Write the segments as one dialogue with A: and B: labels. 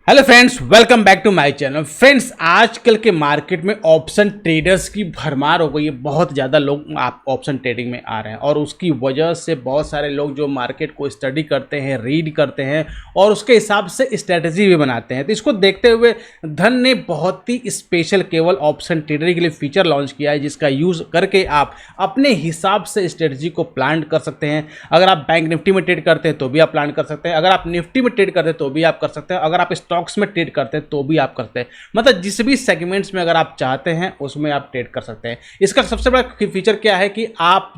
A: Hello friends, welcome back to my channel. Friends, आजकल के market में ऑप्शन ट्रेडर्स की भरमार हो गई है। बहुत ज़्यादा लोग आप ऑप्शन ट्रेडिंग में आ रहे हैं और उसकी वजह से बहुत सारे लोग जो मार्केट को स्टडी करते हैं, रीड करते हैं और उसके हिसाब से स्ट्रेटजी भी बनाते हैं। तो इसको देखते हुए धन ने बहुत ही स्पेशल केवल ऑप्शन ट्रेडर के लिए फीचर लॉन्च किया है, जिसका यूज़ करके आप अपने हिसाब से स्ट्रेटजी को प्लान कर सकते हैं। अगर आप बैंक निफ्टी में ट्रेड करते हैं तो भी आप प्लान कर सकते हैं, अगर आप निफ्टी में ट्रेड करते हैं तो भी आप कर सकते हैं, अगर आप स्टॉक्स में ट्रेड करते हैं तो भी आप करते हैं। मतलब जिस भी सेगमेंट्स में अगर आप चाहते हैं उसमें आप ट्रेड कर सकते हैं। इसका सबसे बड़ा फीचर क्या है कि आप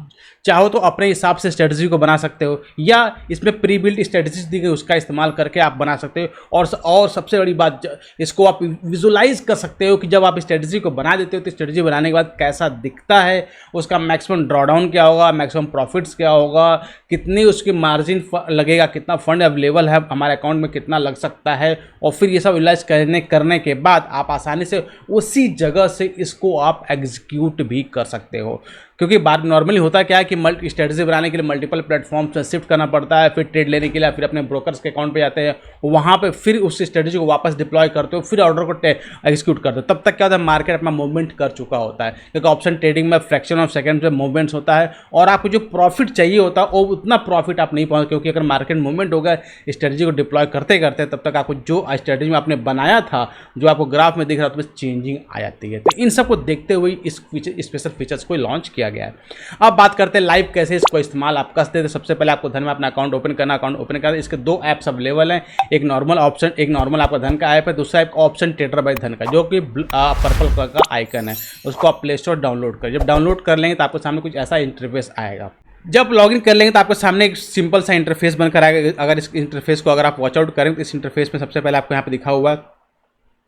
A: चाहो तो अपने हिसाब से स्ट्रेटजी को बना सकते हो या इसमें प्री बिल्ट स्ट्रेटजीज दी गई उसका इस्तेमाल करके आप बना सकते हो। और सबसे बड़ी बात, इसको आप विजुलाइज कर सकते हो कि जब आप स्ट्रेटजी को बना देते हो तो स्ट्रेटजी बनाने के बाद कैसा दिखता है, उसका मैक्सिमम ड्रॉडाउन क्या होगा, मैक्सिमम प्रॉफिट्स क्या होगा, कितनी उसकी मार्जिन लगेगा, कितना फंड अवेलेबल है हमारे अकाउंट में, कितना लग सकता है। और फिर ये सब विजुलाइज करने के बाद आप आसानी से उसी जगह से इसको आप एग्जीक्यूट भी कर सकते हो। क्योंकि बात नॉर्मली होता क्या है कि स्ट्रेटजी बनाने के लिए मल्टीपल प्लेटफॉर्म्स में शिफ्ट करना पड़ता है, फिर ट्रेड लेने के लिए फिर अपने ब्रोकर्स के अकाउंट पे जाते हैं, वहाँ पे फिर उस स्ट्रेटजी को वापस डिप्लॉय करते हो, फिर ऑर्डर को एग्जीक्यूट करते हो। तब तक क्या होता है, मार्केट अपना मूवमेंट कर चुका होता है। क्योंकि ऑप्शन ट्रेडिंग में फ्रैक्शन ऑफ सेकंड में मूवमेंट्स होता है और आपको जो प्रॉफिट चाहिए होता है वो उतना प्रॉफिट आप नहीं पहुँच, क्योंकि अगर मार्केट मूवमेंट होगा स्ट्रेटजी को डिप्लॉय करते करते तब तक आपको जो स्ट्रेटजी में आपने बनाया था, जो आपको ग्राफ में दिख रहा था, उसमें चेंजिंग आ जाती है। तो इन सब को देखते हुए इस स्पेशल फीचर्स को लॉन्च किया गया है। अब बात करते हैं लाइव कैसे इसको इस्तेमाल आप कर सकते हैं। सबसे पहले आपको धन में अपना अकाउंट ओपन करना। इसके दो ऐप्स अवेलेबल हैं, एक नॉर्मल आपका धन का ऐप है, दूसरा ऐप ऑप्शन ट्रेडर बाय धन का, जो कि पर्पल कलर का आइकन है। उसको आप प्ले स्टोर डाउनलोड करें। जब डाउनलोड कर लेंगे तो आपके सामने कुछ ऐसा इंटरफेस आएगा। जब लॉगिन कर लेंगे तो आपके सामने एक सिंपल सा इंटरफेस बनकर आएगा। अगर इस इंटरफेस को अगर आप वॉचआउट करें तो इस इंटरफेस में सबसे पहले आपको यहाँ पे दिखा हुआ है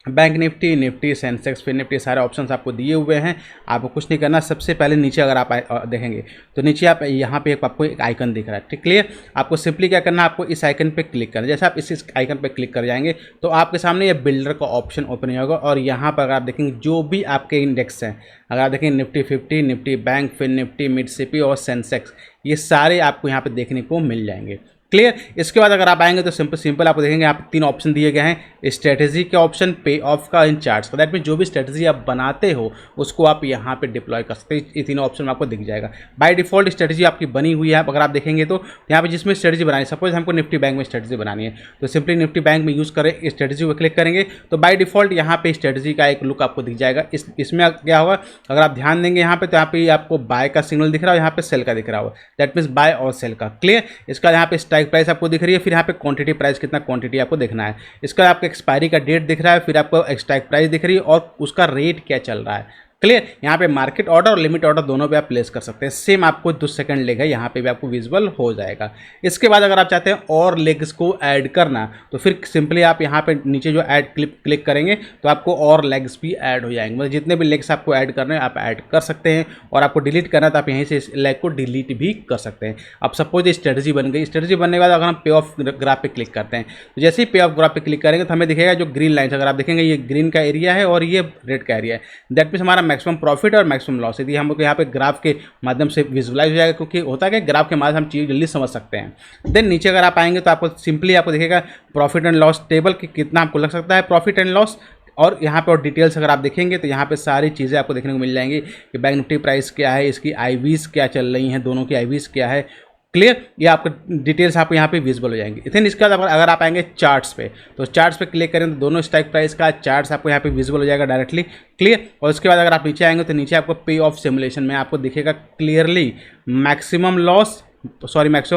A: बैंक निफ्टी, सेंसेक्स, फिर निफ्टी, सारे ऑप्शंस आपको दिए हुए हैं। आपको कुछ नहीं करना। सबसे पहले नीचे अगर आप देखेंगे तो नीचे आप यहाँ पे आपको एक आइकन दिख रहा है, ठीक, क्लियर। आपको सिंपली क्या करना है, आपको इस आइकन पे क्लिक करना है। जैसे आप इस आइकन पे क्लिक कर जाएंगे तो आपके सामने ये बिल्डर का ऑप्शन ओपन हो जाएगा और यहाँ पर अगर आप देखेंगे जो भी आपके इंडेक्स हैं, अगर आप देखेंगे निफ्टी 50, निफ्टी बैंक, फिर निफ्टी, मिड सिपी और सेंसेक्स, ये सारे आपको यहाँ पे देखने को मिल जाएंगे, क्लियर। इसके बाद अगर आप आएंगे तो सिंपल आपको देखेंगे यहाँ पे 3 ऑप्शन दिए गए हैं, स्ट्रेटजी के ऑप्शन, पे ऑफ का, इन चार्ट्स का। दैट मीन जो भी स्ट्रेटजी आप बनाते हो उसको आप यहाँ पे डिप्लॉय कर सकते हैं। ये तीनों ऑप्शन में आपको दिख जाएगा। बाय डिफॉल्ट स्ट्रेटजी आपकी बनी हुई है। अगर आप देखेंगे तो यहाँ पे जिसमें स्ट्रेटजी बनानी, सपोज हमको निफ्टी बैंक में स्ट्रेटजी बनानी है तो सिंपली निफ्टी बैंक में यूज़ करें, स्ट्रेटजी को क्लिक करेंगे तो बाय डिफॉल्ट यहाँ पे स्ट्रेटजी का एक लुक आपको दिख जाएगा। इसमें क्या होगा, अगर आप ध्यान देंगे यहाँ पे तो यहाँ पे आपको बाय का सिग्नल दिख रहा है, यहाँ पे सेल का दिख रहा होगा। दैट मीन्स बाय और सेल का, क्लियर। इसका यहाँ पे स्ट्राइक प्राइस आपको दिख रही है, फिर यहाँ पे क्वांटिटी प्राइस, कितना क्वांटिटी आपको देखना है। इसका आपको एक्सपायरी का डेट दिख रहा है, फिर आपको स्ट्राइक प्राइस दिख रही है और उसका रेट क्या चल रहा है, क्लियर। यहाँ पे मार्केट ऑर्डर और लिमिट ऑर्डर दोनों पे आप प्लेस कर सकते हैं। सेम आपको 2 सेकंड लेगा, यहाँ पे भी आपको विजुअल हो जाएगा। इसके बाद अगर आप चाहते हैं और लेग्स को ऐड करना तो फिर सिंपली आप यहाँ पे नीचे जो ऐड क्लिक करेंगे तो आपको और लेग्स भी ऐड हो जाएंगे। मतलब जितने भी लेग्स आपको ऐड करने हैं आप ऐड कर सकते हैं और आपको डिलीट करना है तो आप यहीं से इस लेग को डिलीट भी कर सकते हैं। अब सपोज स्ट्रेटजी बन गई। स्ट्रेटजी बनने के बाद अगर हम पे ऑफ ग्राफ पे क्लिक करते हैं तो जैसे ही पे ऑफ ग्राफ पे क्लिक करेंगे तो हमें दिखेगा जो ग्रीन लाइन, अगर आप देखेंगे ये ग्रीन का एरिया है और ये रेड का एरिया है। दैट मीन्स हमारा मैक्सिमम प्रॉफिट और मैक्सिमम लॉस, यदि हमको यहाँ पे ग्राफ के माध्यम से विजुलाइज हो जाएगा, क्योंकि होता है कि ग्राफ के माध्यम से हम चीज़ जल्दी समझ सकते हैं। देन नीचे अगर आप आएंगे तो आपको सिंपली आपको दिखेगा प्रॉफिट एंड लॉस टेबल कि कितना आपको लग सकता है प्रॉफिट एंड लॉस, और यहाँ पे और डिटेल्स अगर आप देखेंगे तो यहाँ पे सारी चीज़ें आपको देखने को मिल जाएंगी कि बैंक निफ्टी प्राइस क्या है, इसकी आईवीज क्या चल रही हैं, दोनों की आईवीज क्या है, क्लियर। ये आपको डिटेल्स आपको यहाँ पे विजिबल हो जाएंगे। इतने इसके बाद अगर आप आएंगे चार्ट्स पे तो चार्ट्स पे क्लिक करें तो दोनों स्ट्राइक प्राइस का चार्ट्स आपको यहाँ पे विजिबल हो जाएगा डायरेक्टली, क्लियर। और उसके बाद अगर आप नीचे आएंगे तो नीचे आपको पे ऑफ सिमुलेशन में आपको दिखेगा clearly maximum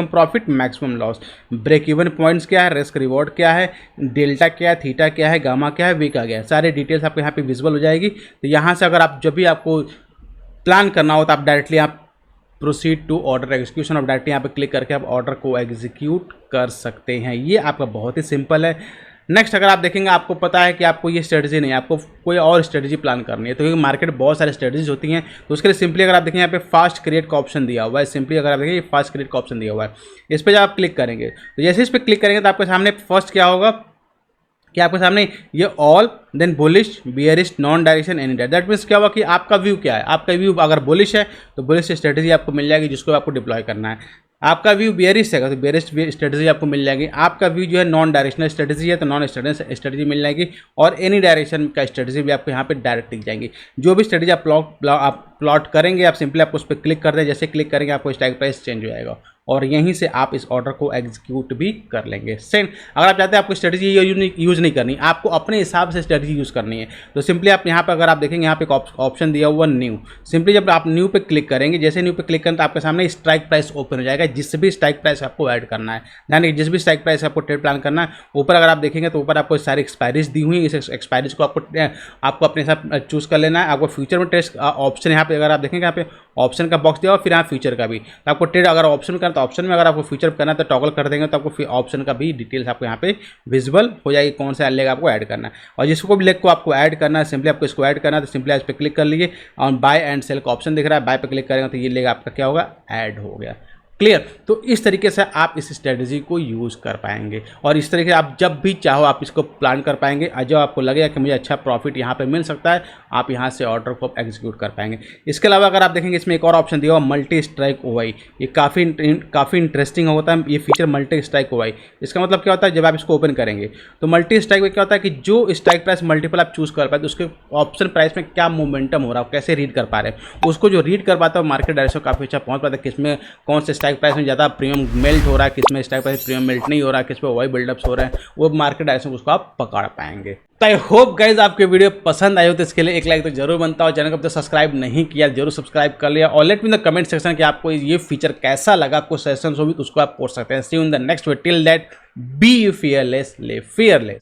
A: profit, maximum loss, break even points क्या है, रिस्क रिवॉर्ड क्या है, डेल्टा क्या है, थीटा क्या है, गामा क्या है, वीक आ गया है, सारे डिटेल्स आपको यहाँ पे विजिबल हो जाएगी। तो यहाँ से अगर आप जब भी आपको प्लान करना हो तो आप डायरेक्टली आप प्रोसीड टू ऑर्डर एग्जीक्यूशन, और डायरेक्टली यहाँ पे क्लिक करके आप ऑर्डर को एग्जीक्यूट कर सकते हैं। ये आपका बहुत ही सिंपल है। नेक्स्ट अगर आप देखेंगे, आपको पता है कि आपको ये स्ट्रेटजी नहीं, आपको कोई और स्ट्रेटजी प्लान करनी है, तो क्योंकि मार्केट बहुत सारी स्ट्रेटजीज होती हैं तो उसके लिए सिंपली अगर आप देखें यहाँ पे फास्ट क्रिएट का ऑप्शन दिया हुआ है। सिंपली अगर आप देखें ये फास्ट क्रिएट का ऑप्शन दिया हुआ है, इस पर जब आप क्लिक करेंगे तो जैसे इस पर क्लिक करेंगे तो आपके सामने फर्स्ट क्या होगा कि आपके सामने ये all, then bullish, bearish, non direction, any direction. That means क्या हुआ कि आपका व्यू क्या है। आपका व्यू अगर बुलिश है तो बुलिश स्ट्रेटजी आपको मिल जाएगी जिसको आपको डिप्लॉय करना है। आपका व्यू बेयरिश है तो बेयरिश स्ट्रेटजी आपको मिल जाएगी। आपका व्यू जो है नॉन डायरेक्शनल स्ट्रेटजी है तो नॉन स्ट्रेटजी मिल जाएगी। और एनी डायरेक्शन का स्ट्रेटजी भी आपको यहाँ पे डायरेक्ट दिख जाएंगी। जो भी स्ट्रेटजी आप प्लॉट करेंगे, आप सिंपली आपको उस पर क्लिक कर दें, जैसे क्लिक करेंगे आपको स्ट्राइक प्राइस चेंज हो जाएगा और यहीं से आप इस ऑर्डर को एग्जीक्यूट भी कर लेंगे। सेम अगर आप चाहते हैं आपको स्ट्रेटजी यूज़ नहीं करनी, आपको अपने हिसाब से स्ट्रेटजी यूज़ करनी है, तो सिंपली आप यहाँ पर अगर आप देखेंगे यहाँ पे ऑप्शन दिया हुआ न्यू, सिंपली जब आप न्यू पे क्लिक करेंगे, जैसे न्यू पे क्लिक करें तो आपके सामने स्ट्राइक प्राइस ओपन हो जाएगा। जिस भी स्ट्राइक प्राइस आपको ऐड करना है, यानी जिस भी स्ट्राइक प्राइस आपको ट्रेड प्लान करना है, ऊपर अगर आप देखेंगे तो ऊपर आपको सारी एक्सपायरीज दी हुई है। इस एक्सपायरीज को आपको अपने साथ चूज़ कर लेना है। आपको फ्यूचर में टेस्ट ऑप्शन यहाँ पे अगर आप देखेंगे, यहाँ पे ऑप्शन का बॉक्स दिया हुआ, फिर यहाँ फ्यूचर का भी, तो आपको ट्रेड अगर ऑप्शन करना तो ऑप्शन में, अगर आपको फ्यूचर करना है तो टॉगल कर देंगे तो आपको ऑप्शन का भी डिटेल्स आपको यहाँ पे विजिबल हो जाएगी, कौन सा लेग आपको ऐड करना है। और जिसको भी लेग को आपको ऐड करना है, सिंपली आपको इसको ऐड करना है तो सिंपली इस पर क्लिक कर लीजिए और बाय एंड सेल का ऑप्शन दिख रहा है, बाय पे क्लिक करेंगे तो ये लेग आपका क्या होगा, ऐड हो गया। क्लियर। तो इस तरीके से आप इस स्ट्रेटजी को यूज़ कर पाएंगे और इस तरीके से आप जब भी चाहो आप इसको प्लान कर पाएंगे। और जब आपको लगेगा कि मुझे अच्छा प्रॉफिट यहाँ पे मिल सकता है, आप यहाँ से ऑर्डर को एग्जीक्यूट कर पाएंगे। इसके अलावा अगर आप देखेंगे इसमें एक और ऑप्शन दिया हुआ मल्टी स्ट्राइक ओवाई, ये काफ़ी इंटरेस्टिंग होता है ये फीचर मल्टी स्ट्राइक ओवाई। इसका मतलब क्या होता है, जब आप इसको ओपन करेंगे तो मल्टी स्ट्राइक में क्या होता है कि जो स्ट्राइक प्राइस मल्टीपल आप चूज़ कर पाए तो उसके ऑप्शन प्राइस में क्या मोमेंटम हो रहा है, कैसे रीड कर पा रहे हैं, उसको जो रीड कर पाता है मार्केट डायरेक्शन काफ़ी अच्छा पहुँच पाता है। किसमें कौन से स्ट्राइक प्राइस में ज़्यादा प्रीमियम मेल्ट हो रहा है, किसमें स्ट्राइक प्राइस प्रीमियम मेल्ट नहीं हो रहा है, किस पे वाई बिल्डअप्स हो रहे हैं, वो मार्केट डायरेक्शन उसको आप पकड़ पाएंगे। तो आई होप गाइज आपके वीडियो पसंद आए हो तो इसके लिए एक लाइक तो जरूर बनता हो। चैनल को अब तक सब्सक्राइब नहीं किया जरूर सब्सक्राइब कर लिया और let me in the comment section कि आपको ये फीचर कैसा लगा, कुछ सजेशंस हो भी तो उसको आप पूछ सकते हैं। See you in the next video, till that be fearless, live fearless.